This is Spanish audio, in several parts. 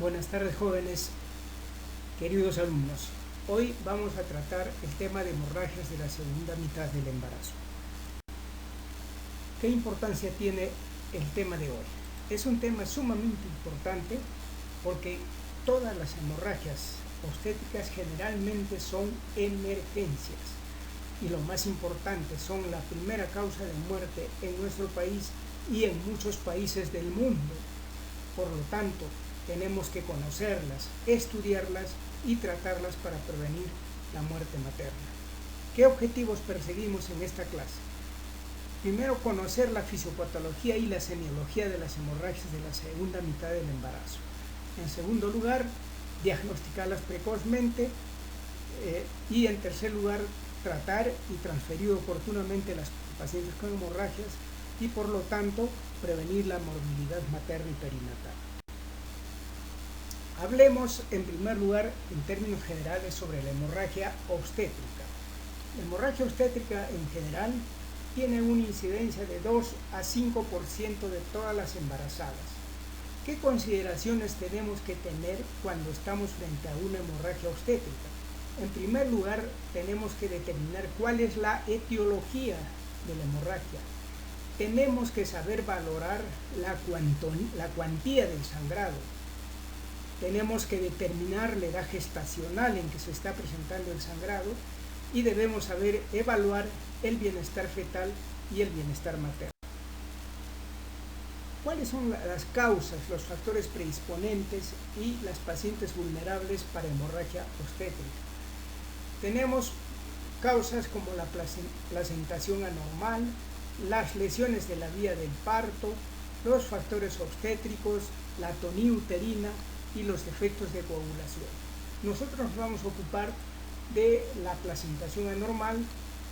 Buenas tardes, jóvenes, queridos alumnos. Hoy vamos a tratar el tema de hemorragias de la segunda mitad del embarazo. ¿Qué importancia tiene el tema de hoy? Es un tema sumamente importante porque todas las hemorragias obstétricas generalmente son emergencias y lo más importante, son la primera causa de muerte en nuestro país y en muchos países del mundo. Por lo tanto, tenemos que conocerlas, estudiarlas y tratarlas para prevenir la muerte materna. ¿Qué objetivos perseguimos en esta clase? Primero, conocer la fisiopatología y la semiología de las hemorragias de la segunda mitad del embarazo. En segundo lugar, diagnosticarlas precozmente y en tercer lugar, tratar y transferir oportunamente a las pacientes con hemorragias y por lo tanto prevenir la morbilidad materna y perinatal. Hablemos en primer lugar en términos generales sobre la hemorragia obstétrica. La hemorragia obstétrica en general tiene una incidencia de 2 a 5% de todas las embarazadas. ¿Qué consideraciones tenemos que tener cuando estamos frente a una hemorragia obstétrica? En primer lugar, tenemos que determinar cuál es la etiología de la hemorragia. Tenemos que saber valorar la cuantía del sangrado. Tenemos que determinar la edad gestacional en que se está presentando el sangrado y debemos saber evaluar el bienestar fetal y el bienestar materno. ¿Cuáles son las causas, los factores predisponentes y las pacientes vulnerables para hemorragia obstétrica? Tenemos causas como la placentación anormal, las lesiones de la vía del parto, los factores obstétricos, la atonía uterina y los defectos de coagulación. Nosotros nos vamos a ocupar de la placentación anormal,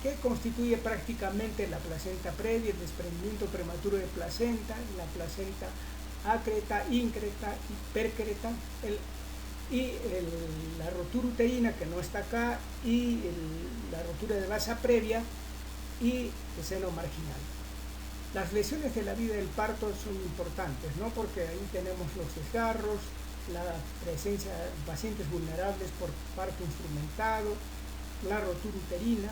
que constituye prácticamente la placenta previa, el desprendimiento prematuro de placenta, la placenta acreta, increta y percreta, la rotura uterina que no está acá y la rotura de vasa previa y el seno marginal. Las lesiones de la vía del parto son importantes, ¿no? Porque ahí tenemos los desgarros, la presencia de pacientes vulnerables por parto instrumentado, la rotura uterina,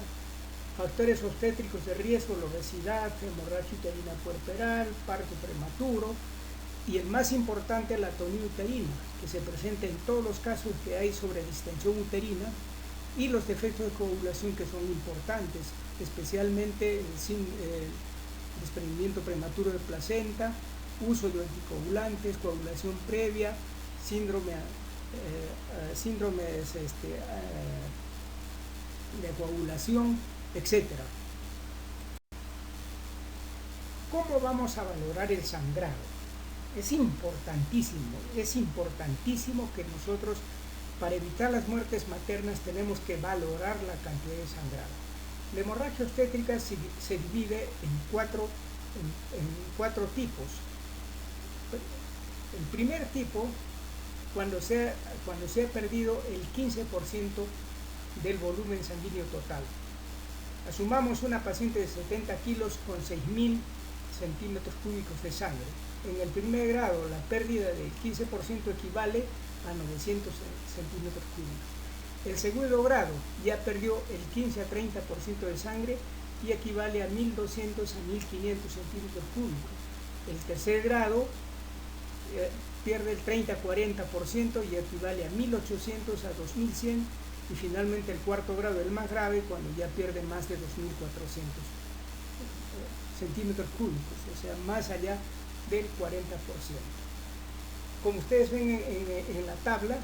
factores obstétricos de riesgo, la obesidad, hemorragia uterina puerperal, parto prematuro y el más importante, la atonía uterina, que se presenta en todos los casos que hay sobre distensión uterina y los defectos de coagulación que son importantes, especialmente el desprendimiento prematuro de placenta, uso de anticoagulantes, coagulación previa, síndromes de coagulación, etc. ¿Cómo vamos a valorar el sangrado? Es importantísimo que nosotros, para evitar las muertes maternas, tenemos que valorar la cantidad de sangrado. La hemorragia obstétrica se divide en cuatro tipos. El primer tipo, cuando se ha perdido el 15% del volumen sanguíneo total. Asumamos una paciente de 70 kilos con 6.000 centímetros cúbicos de sangre. En el primer grado, la pérdida del 15% equivale a 900 centímetros cúbicos. El segundo grado ya perdió el 15 a 30% de sangre y equivale a 1.200 a 1.500 centímetros cúbicos. El tercer grado pierde el 30 a 40% y equivale a 1.800 a 2.100, y finalmente el cuarto grado, el más grave, cuando ya pierde más de 2.400 centímetros cúbicos, o sea, más allá del 40%. Como ustedes ven en la tabla,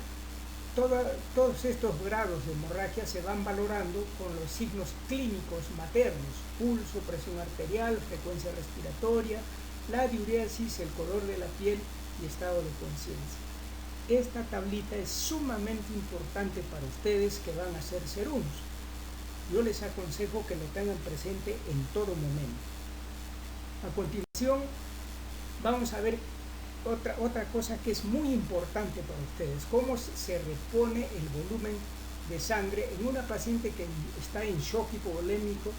todos estos grados de hemorragia se van valorando con los signos clínicos maternos: pulso, presión arterial, frecuencia respiratoria, la diuresis, el color de la piel y estado de conciencia. Esta tablita es sumamente importante para ustedes que van a hacer serums. Yo les aconsejo que lo tengan presente en todo momento. A continuación, vamos a ver otra cosa que es muy importante para ustedes: cómo se repone el volumen de sangre en una paciente que está en shock hipovolémico.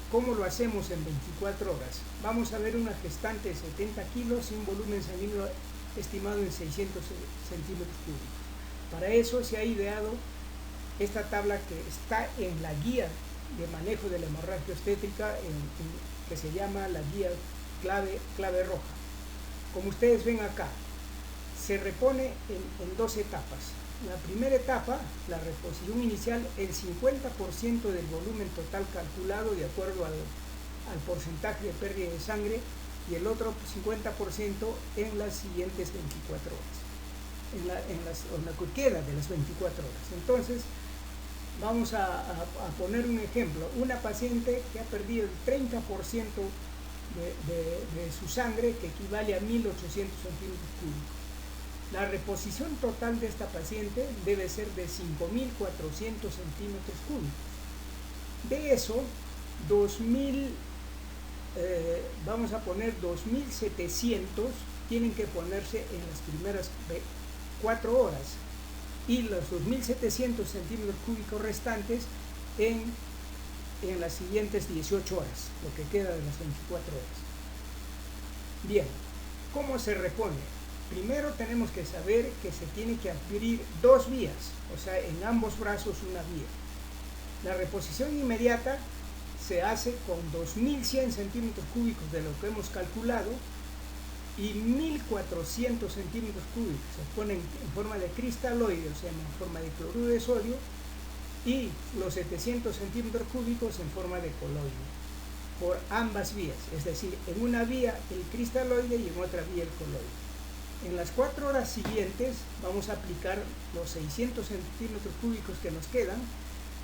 ¿Cómo lo hacemos en 24 horas? Vamos a ver una gestante de 70 kilos sin volumen sanguíneo estimado en 600 centímetros cúbicos. Para eso se ha ideado esta tabla que está en la guía de manejo de la hemorragia obstétrica, que se llama la guía clave roja. Como ustedes ven acá, se repone en dos etapas. La primera etapa, la reposición inicial, el 50% del volumen total calculado de acuerdo al porcentaje de pérdida de sangre, y el otro 50% en las siguientes 24 horas, en la que queda de las 24 horas. Entonces, vamos a poner un ejemplo. Una paciente que ha perdido el 30% de su sangre, que equivale a 1800 centímetros cúbicos. La reposición total de esta paciente debe ser de 5400 centímetros cúbicos. De eso, vamos a poner 2700 tienen que ponerse en las primeras 4 horas, y los 2700 centímetros cúbicos restantes en las siguientes 18 horas, lo que queda de las 24 horas. Bien, ¿cómo se repone? Primero tenemos que saber que se tiene que abrir dos vías, o sea, en ambos brazos una vía. La reposición inmediata se hace con 2100 centímetros cúbicos de lo que hemos calculado, y 1400 centímetros cúbicos se ponen en forma de cristaloide, o sea, en forma de cloruro de sodio, y los 700 centímetros cúbicos en forma de coloide, por ambas vías, es decir, en una vía el cristaloide y en otra vía el coloide. En las 4 horas siguientes vamos a aplicar los 600 centímetros cúbicos que nos quedan,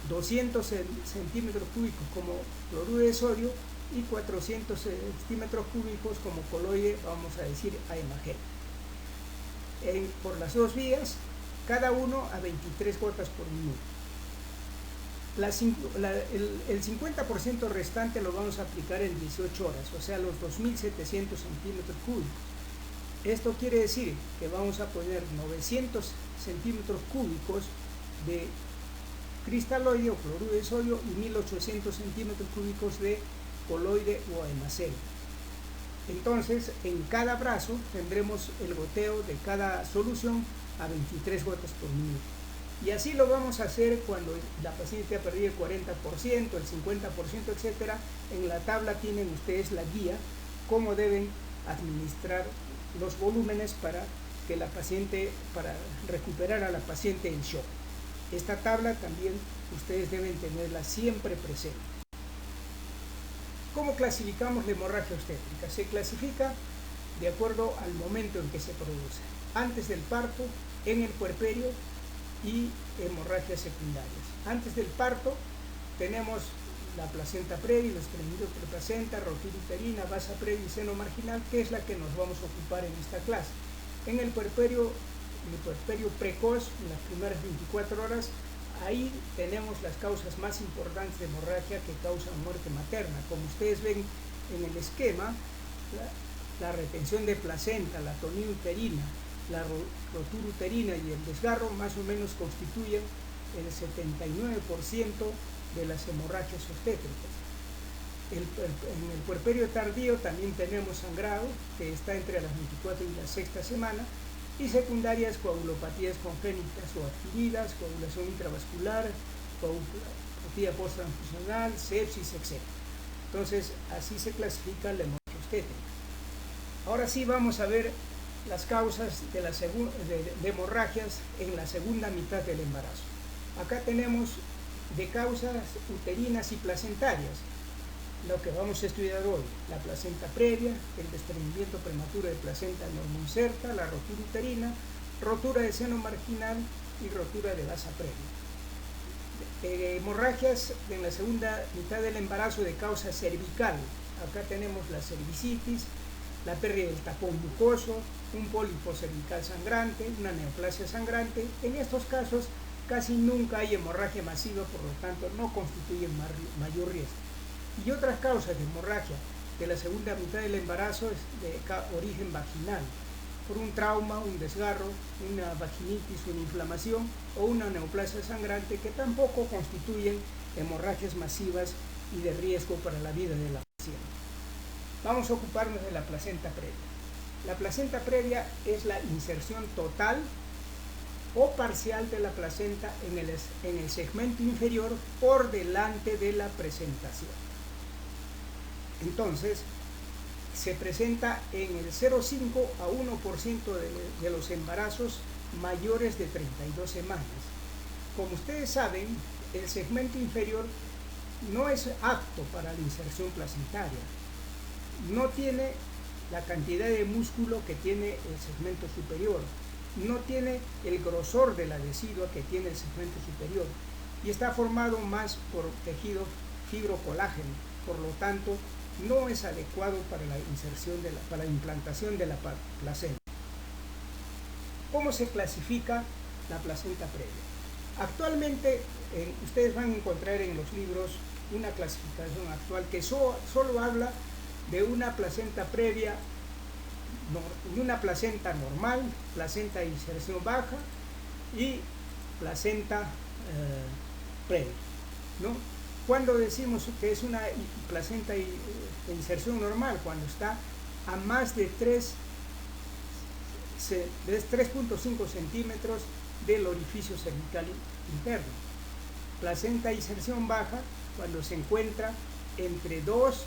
200 centímetros cúbicos como cloruro de sodio y 400 centímetros cúbicos como coloide, vamos a decir AMG. Por las dos vías, cada uno a 23 gotas por minuto. El 50% restante lo vamos a aplicar en 18 horas, o sea, los 2700 centímetros cúbicos. Esto quiere decir que vamos a poner 900 centímetros cúbicos de cristaloide o cloruro de sodio y 1800 centímetros cúbicos de coloide o AMG. Entonces, en cada brazo tendremos el goteo de cada solución a 23 gotas por minuto. Y así lo vamos a hacer cuando la paciente ha perdido el 40%, el 50%, etc. En la tabla tienen ustedes la guía, cómo deben administrar los volúmenes para recuperar a la paciente en shock. Esta tabla también ustedes deben tenerla siempre presente. ¿Cómo clasificamos la hemorragia obstétrica? Se clasifica de acuerdo al momento en que se produce: antes del parto, en el puerperio y hemorragias secundarias. Antes del parto tenemos la placenta previa, el desprendimiento de placenta, rotura uterina, vasa previa y seno marginal, que es la que nos vamos a ocupar en esta clase. En el puerperio precoz, en las primeras 24 horas, ahí tenemos las causas más importantes de hemorragia que causan muerte materna. Como ustedes ven en el esquema, la retención de placenta, la atonía uterina, la rotura uterina y el desgarro más o menos constituyen el 79% de las hemorragias obstétricas. En el puerperio tardío también tenemos sangrado, que está entre las 24 y la sexta semana, y secundarias, coagulopatías congénitas o adquiridas, coagulación intravascular, coagulopatía posttransfusional, sepsis, etc. Entonces, así se clasifica la hemorragia obstétrica. Ahora sí vamos a ver las causas de hemorragias en la segunda mitad del embarazo. Acá tenemos de causas uterinas y placentarias, lo que vamos a estudiar hoy: la placenta previa, el desprendimiento prematuro de placenta no inserta, la rotura uterina, rotura de seno marginal y rotura de vasa previa. Hemorragias en la segunda mitad del embarazo de causa cervical. Acá tenemos la cervicitis, la pérdida del tapón mucoso, un pólipo cervical sangrante, una neoplasia sangrante. En estos casos casi nunca hay hemorragia masiva, por lo tanto no constituyen mayor riesgo. Y otras causas de hemorragia de la segunda mitad del embarazo es de origen vaginal, por un trauma, un desgarro, una vaginitis, una inflamación o una neoplasia sangrante, que tampoco constituyen hemorragias masivas y de riesgo para la vida de la paciente. Vamos a ocuparnos de la placenta previa. La placenta previa es la inserción total o parcial de la placenta en el segmento inferior por delante de la presentación. Entonces, se presenta en el 0,5 a 1% de los embarazos mayores de 32 semanas. Como ustedes saben, el segmento inferior no es apto para la inserción placentaria. No tiene la cantidad de músculo que tiene el segmento superior. No tiene el grosor de la decidua que tiene el segmento superior. Y está formado más por tejido fibrocolágeno. Por lo tanto, no es adecuado para la inserción para la implantación de la placenta. ¿Cómo se clasifica la placenta previa? Actualmente ustedes van a encontrar en los libros una clasificación actual que solo habla de una placenta previa, de una placenta normal, placenta de inserción baja y placenta previa, ¿no? Cuando decimos que es una placenta de inserción normal, cuando está a más de 3.5 centímetros del orificio cervical interno. Placenta de inserción baja, cuando se encuentra entre 2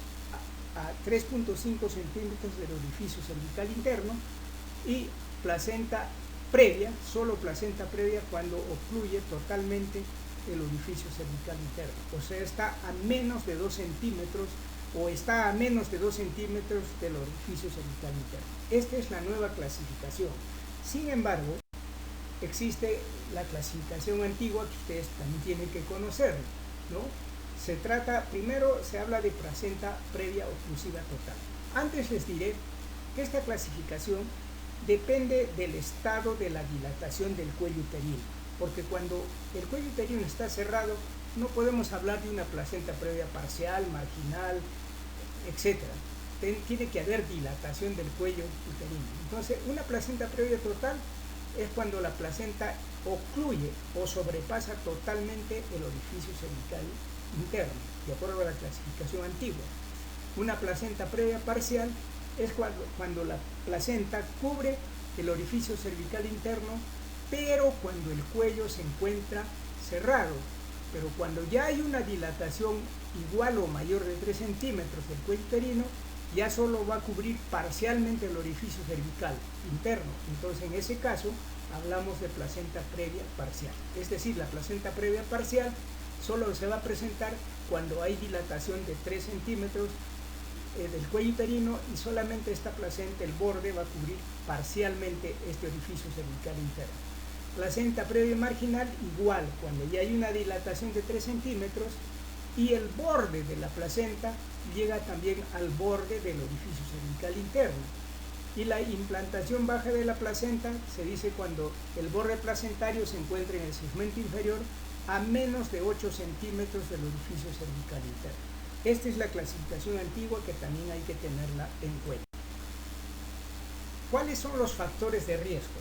a 3.5 centímetros del orificio cervical interno, y placenta previa, solo placenta previa, cuando ocluye totalmente el orificio cervical interno, o sea, está a menos de 2 centímetros o está a menos de 2 centímetros del orificio cervical interno. Esta es la nueva clasificación. Sin embargo, existe la clasificación antigua que ustedes también tienen que conocer, ¿no? Se trata, primero se habla de placenta previa oclusiva total. Antes les diré que esta clasificación depende del estado de la dilatación del cuello uterino, porque cuando el cuello uterino está cerrado no podemos hablar de una placenta previa parcial, marginal, etc. Tiene que haber dilatación del cuello uterino. Entonces, una placenta previa total es cuando la placenta ocluye o sobrepasa totalmente el orificio cervical interno, de acuerdo a la clasificación antigua. Una placenta previa parcial es cuando la placenta cubre el orificio cervical interno, pero cuando el cuello se encuentra cerrado. Pero cuando ya hay una dilatación igual o mayor de 3 centímetros del cuello uterino, ya solo va a cubrir parcialmente el orificio cervical interno. Entonces, en ese caso, hablamos de placenta previa parcial. Es decir, la placenta previa parcial solo se va a presentar cuando hay dilatación de 3 centímetros del cuello uterino, y solamente esta placenta, el borde, va a cubrir parcialmente este orificio cervical interno. Placenta previa marginal, igual, cuando ya hay una dilatación de 3 centímetros y el borde de la placenta llega también al borde del orificio cervical interno. Y la implantación baja de la placenta se dice cuando el borde placentario se encuentra en el segmento inferior a menos de 8 centímetros del orificio cervical interno. Esta es la clasificación antigua que también hay que tenerla en cuenta. ¿Cuáles son los factores de riesgo?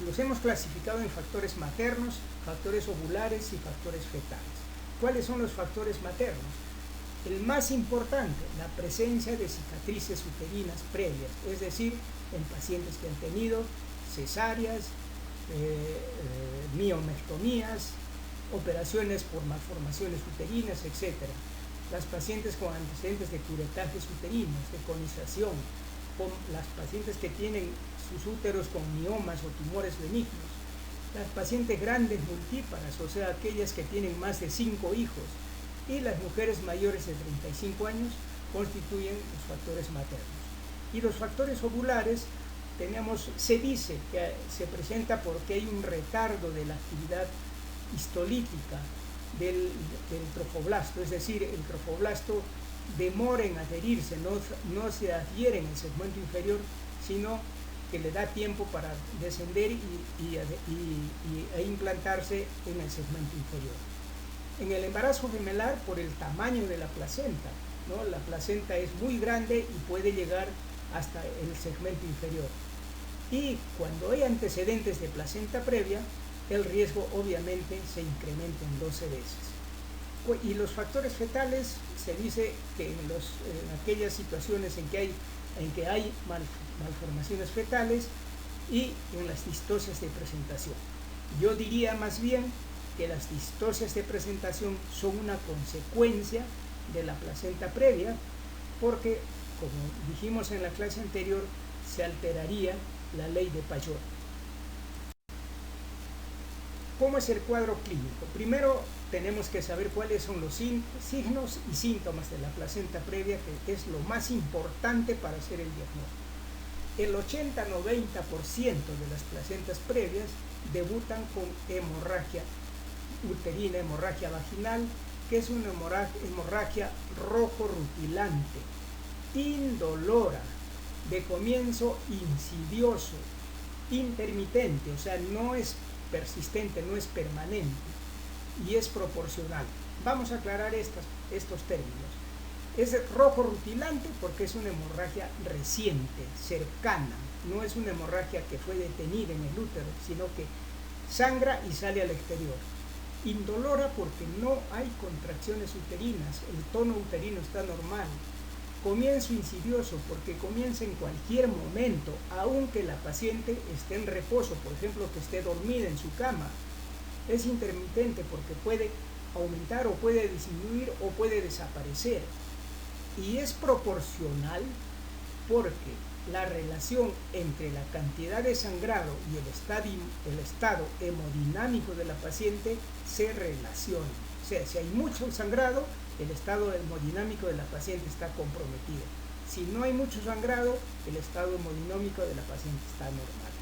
Los hemos clasificado en factores maternos, factores ovulares y factores fetales. ¿Cuáles son los factores maternos? El más importante, la presencia de cicatrices uterinas previas, es decir, en pacientes que han tenido cesáreas, miomectomías, operaciones por malformaciones uterinas, etc. Las pacientes con antecedentes de curetajes uterinos, de conización, con las pacientes que tienen sus úteros con miomas o tumores benignos, las pacientes grandes multíparas, o sea, aquellas que tienen más de 5 hijos, y las mujeres mayores de 35 años constituyen los factores maternos. Y los factores ovulares, se dice que se presenta porque hay un retardo de la actividad histolítica del trofoblasto, es decir, el trofoblasto demora en adherirse, no se adhiere en el segmento inferior, sino que le da tiempo para descender e implantarse en el segmento inferior. En el embarazo gemelar, por el tamaño de la placenta, ¿no? La placenta es muy grande y puede llegar hasta el segmento inferior. Y cuando hay antecedentes de placenta previa, el riesgo obviamente se incrementa en 12 veces. Y los factores fetales, se dice que en aquellas situaciones en que hay en que hay malformaciones fetales y en las distocias de presentación. Yo diría más bien que las distocias de presentación son una consecuencia de la placenta previa, porque, como dijimos en la clase anterior, se alteraría la ley de Payot. ¿Cómo es el cuadro clínico? Primero tenemos que saber cuáles son los signos y síntomas de la placenta previa, que es lo más importante para hacer el diagnóstico. El 80-90% de las placentas previas debutan con hemorragia uterina, hemorragia vaginal, que es una hemorragia rojo rutilante, indolora, de comienzo insidioso, intermitente, o sea, no es persistente, no es permanente y es proporcional. Vamos a aclarar estos términos. Es rojo rutilante porque es una hemorragia reciente, cercana, no es una hemorragia que fue detenida en el útero, sino que sangra y sale al exterior. Indolora porque no hay contracciones uterinas, el tono uterino está normal. Comienzo insidioso porque comienza en cualquier momento, aunque la paciente esté en reposo, por ejemplo, que esté dormida en su cama. Es intermitente porque puede aumentar o puede disminuir o puede desaparecer. Y es proporcional porque la relación entre la cantidad de sangrado y el estado hemodinámico de la paciente se relaciona. O sea, si hay mucho sangrado, el estado hemodinámico de la paciente está comprometido. Si no hay mucho sangrado, el estado hemodinámico de la paciente está normal.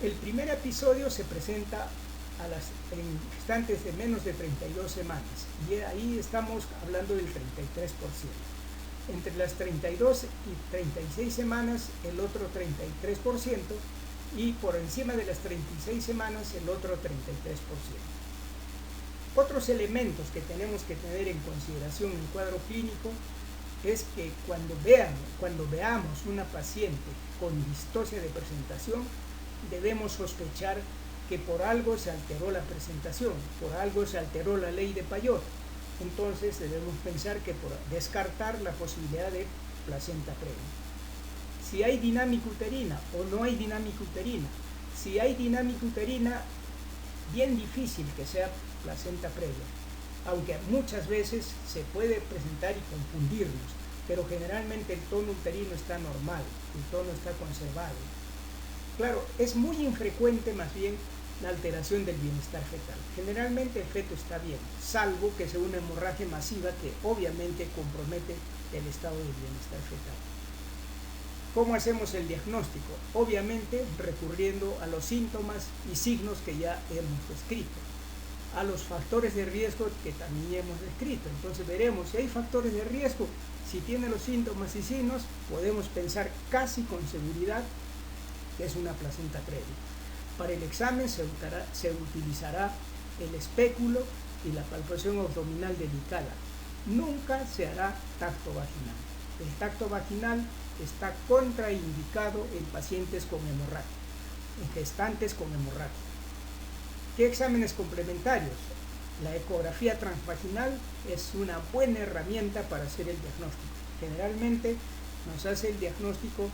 El primer episodio se presenta en gestantes de menos de 32 semanas y ahí estamos hablando del 33%. Entre las 32 y 36 semanas el otro 33% y por encima de las 36 semanas el otro 33%. Otros elementos que tenemos que tener en consideración en el cuadro clínico es que cuando veamos una paciente con distocia de presentación, debemos sospechar que por algo se alteró la presentación, por algo se alteró la ley de Payot. Entonces debemos pensar que por descartar la posibilidad de placenta previa. Si hay dinámica uterina o no hay dinámica uterina. Si hay dinámica uterina, bien difícil que sea placenta previa, aunque muchas veces se puede presentar y confundirnos, pero generalmente el tono uterino está normal, el tono está conservado. Claro, es muy infrecuente más bien la alteración del bienestar fetal. Generalmente el feto está bien, salvo que sea una hemorragia masiva que obviamente compromete el estado del bienestar fetal. ¿Cómo hacemos el diagnóstico? Obviamente recurriendo a los síntomas y signos que ya hemos descrito, a los factores de riesgo que también hemos descrito. Entonces veremos si hay factores de riesgo, si tiene los síntomas y signos, podemos pensar casi con seguridad que es una placenta previa. Para el examen se utilizará el espéculo y la palpación abdominal delicada. Nunca se hará tacto vaginal. El tacto vaginal está contraindicado en pacientes con hemorragia, en gestantes con hemorragia. ¿Qué exámenes complementarios? La ecografía transvaginal es una buena herramienta para hacer el diagnóstico. Generalmente nos hace el diagnóstico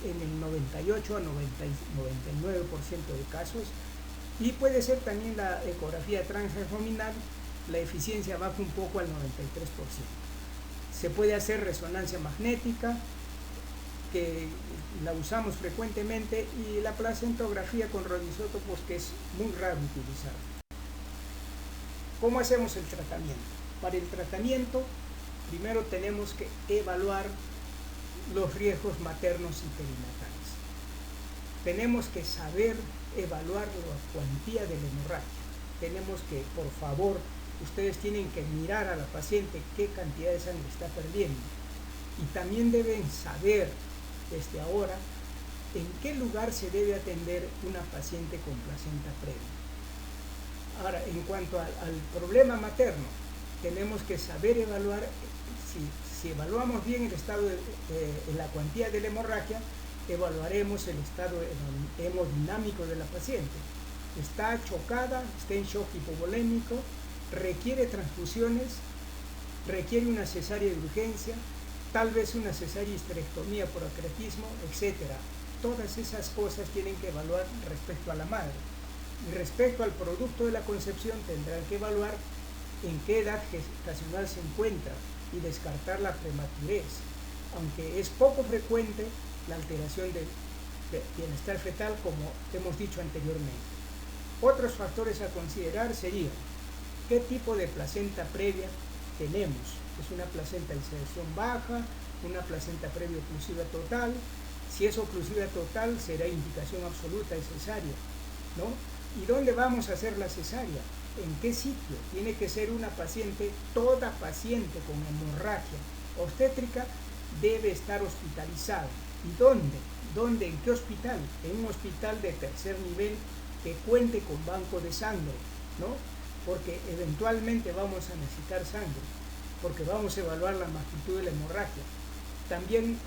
en el 98 a 99% de casos, y puede ser también la ecografía transabdominal, la eficiencia baja un poco al 93%. Se puede hacer resonancia magnética, que la usamos frecuentemente, y la placentografía con radioisótopos, que es muy raro utilizar. ¿Cómo hacemos el tratamiento? Para el tratamiento, primero tenemos que evaluar los riesgos maternos y perinatales. Tenemos que saber evaluar la cuantía de la hemorragia. Tenemos que, por favor, ustedes tienen que mirar a la paciente qué cantidad de sangre está perdiendo. Y también deben saber desde ahora en qué lugar se debe atender una paciente con placenta previa. Ahora, en cuanto al problema materno, tenemos que saber evaluar. Si evaluamos bien el estado la cuantía de la hemorragia, evaluaremos el estado hemodinámico de la paciente. Está chocada, está en shock hipovolémico, requiere transfusiones, requiere una cesárea de urgencia, tal vez una cesárea histerectomía por acretismo, etcétera. Todas esas cosas tienen que evaluar respecto a la madre. Y respecto al producto de la concepción tendrán que evaluar en qué edad gestacional se encuentra y descartar la prematurez, aunque es poco frecuente la alteración del bienestar fetal, como hemos dicho anteriormente. Otros factores a considerar serían qué tipo de placenta previa tenemos. ¿Es una placenta de inserción baja, una placenta previa oclusiva total? Si es oclusiva total, será indicación absoluta de cesárea, ¿no? ¿Y dónde vamos a hacer la cesárea? ¿En qué sitio? Tiene que ser una paciente, toda paciente con hemorragia obstétrica debe estar hospitalizada. ¿Y dónde? ¿Dónde? ¿En qué hospital? En un hospital de tercer nivel que cuente con banco de sangre, ¿no? Porque eventualmente vamos a necesitar sangre, porque vamos a evaluar la magnitud de la hemorragia. También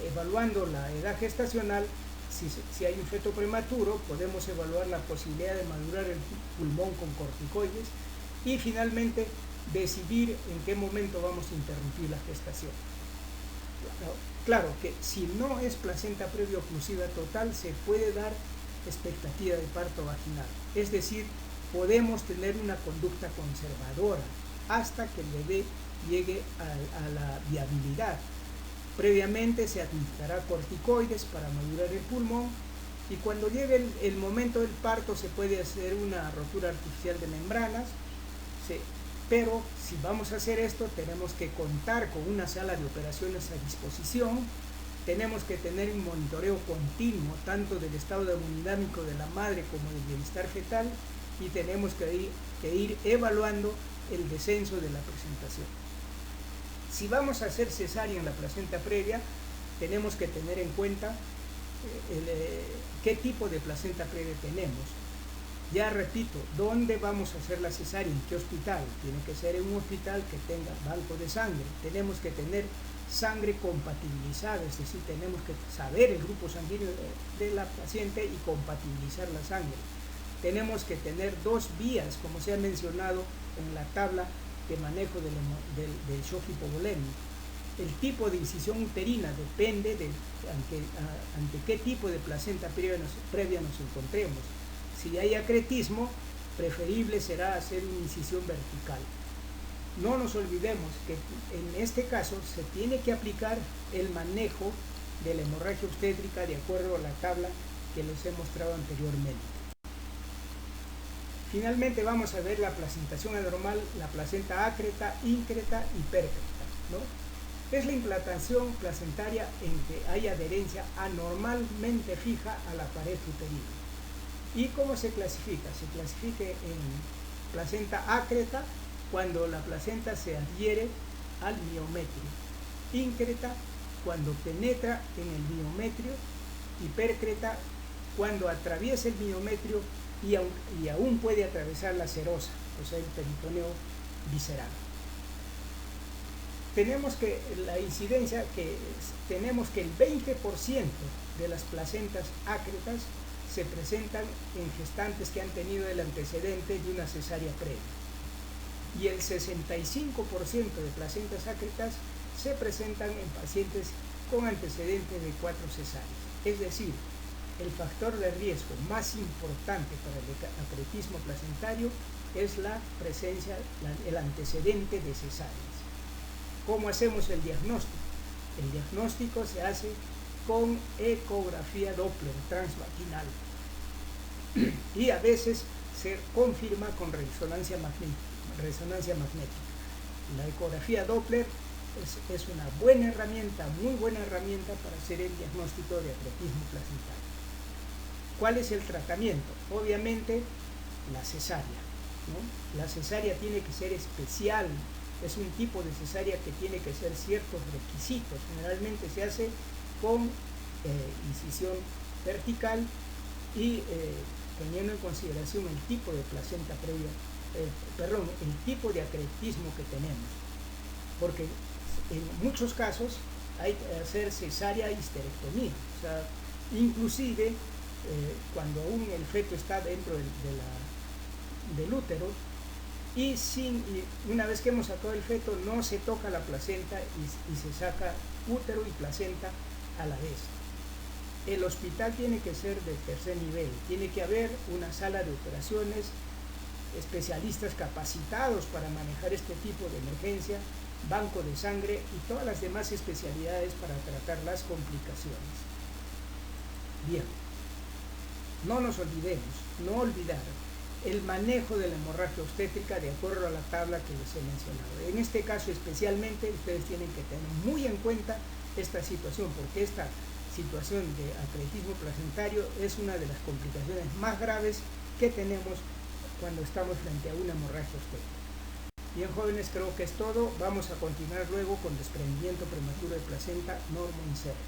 evaluando la edad gestacional, si hay un feto prematuro, podemos evaluar la posibilidad de madurar el pulmón con corticoides y finalmente decidir en qué momento vamos a interrumpir la gestación. Claro que si no es placenta previa oclusiva total, se puede dar expectativa de parto vaginal, es decir, podemos tener una conducta conservadora hasta que el bebé llegue a la viabilidad. Previamente se administrará corticoides para madurar el pulmón y cuando llegue el momento del parto se puede hacer una rotura artificial de membranas, pero si vamos a hacer esto tenemos que contar con una sala de operaciones a disposición, tenemos que tener un monitoreo continuo tanto del estado hemodinámico de la madre como del bienestar fetal y tenemos que ir evaluando el descenso de la presentación. Si vamos a hacer cesárea en la placenta previa, tenemos que tener en cuenta qué tipo de placenta previa tenemos. Ya repito, ¿dónde vamos a hacer la cesárea? ¿En qué hospital? Tiene que ser en un hospital que tenga banco de sangre. Tenemos que tener sangre compatibilizada, es decir, tenemos que saber el grupo sanguíneo de la paciente y compatibilizar la sangre. Tenemos que tener dos vías, como se ha mencionado en la tabla de manejo del shock hipovolémico. El tipo de incisión uterina depende de ante qué tipo de placenta previa nos encontremos. Si hay acretismo, preferible será hacer una incisión vertical. No nos olvidemos que en este caso se tiene que aplicar el manejo de la hemorragia obstétrica de acuerdo a la tabla que les he mostrado anteriormente. Finalmente vamos a ver la placentación anormal, la placenta ácreta, íncreta y pércreta, ¿no? Es la implantación placentaria en que hay adherencia anormalmente fija a la pared uterina. ¿Y cómo se clasifica? Se clasifica en placenta ácreta cuando la placenta se adhiere al miometrio, íncreta cuando penetra en el miometrio y pércreta cuando atraviesa el miometrio y aún puede atravesar la serosa, o sea el peritoneo visceral. Tenemos que la incidencia tenemos que el 20% de las placentas ácretas se presentan en gestantes que han tenido el antecedente de una cesárea previa y el 65% de placentas ácretas se presentan en pacientes con antecedentes de 4 cesáreas. Es decir, el factor de riesgo más importante para el acretismo placentario es la presencia, el antecedente de cesáreas. ¿Cómo hacemos el diagnóstico? El diagnóstico se hace con ecografía Doppler transvaginal y a veces se confirma con resonancia magnética. La ecografía Doppler es una buena herramienta, muy buena herramienta para hacer el diagnóstico de acretismo placentario. ¿Cuál es el tratamiento? Obviamente la cesárea, ¿no? La cesárea tiene que ser especial, es un tipo de cesárea que tiene que ser ciertos requisitos. Generalmente se hace con incisión vertical y teniendo en consideración el tipo de placenta previa, el tipo de acretismo que tenemos, porque en muchos casos hay que hacer cesárea histerectomía, o sea, inclusive cuando aún el feto está dentro del útero y una vez que hemos sacado el feto no se toca la placenta y se saca útero y placenta a la vez. El hospital tiene que ser de tercer nivel, tiene que haber una sala de operaciones, especialistas capacitados para manejar este tipo de emergencia, banco de sangre y todas las demás especialidades para tratar las complicaciones. Bien, no nos olvidemos, no olvidar el manejo de la hemorragia obstétrica de acuerdo a la tabla que les he mencionado. En este caso especialmente ustedes tienen que tener muy en cuenta esta situación, porque esta situación de acretismo placentario es una de las complicaciones más graves que tenemos cuando estamos frente a una hemorragia obstétrica. Bien, jóvenes, creo que es todo. Vamos a continuar luego con desprendimiento prematuro de placenta, normo insert.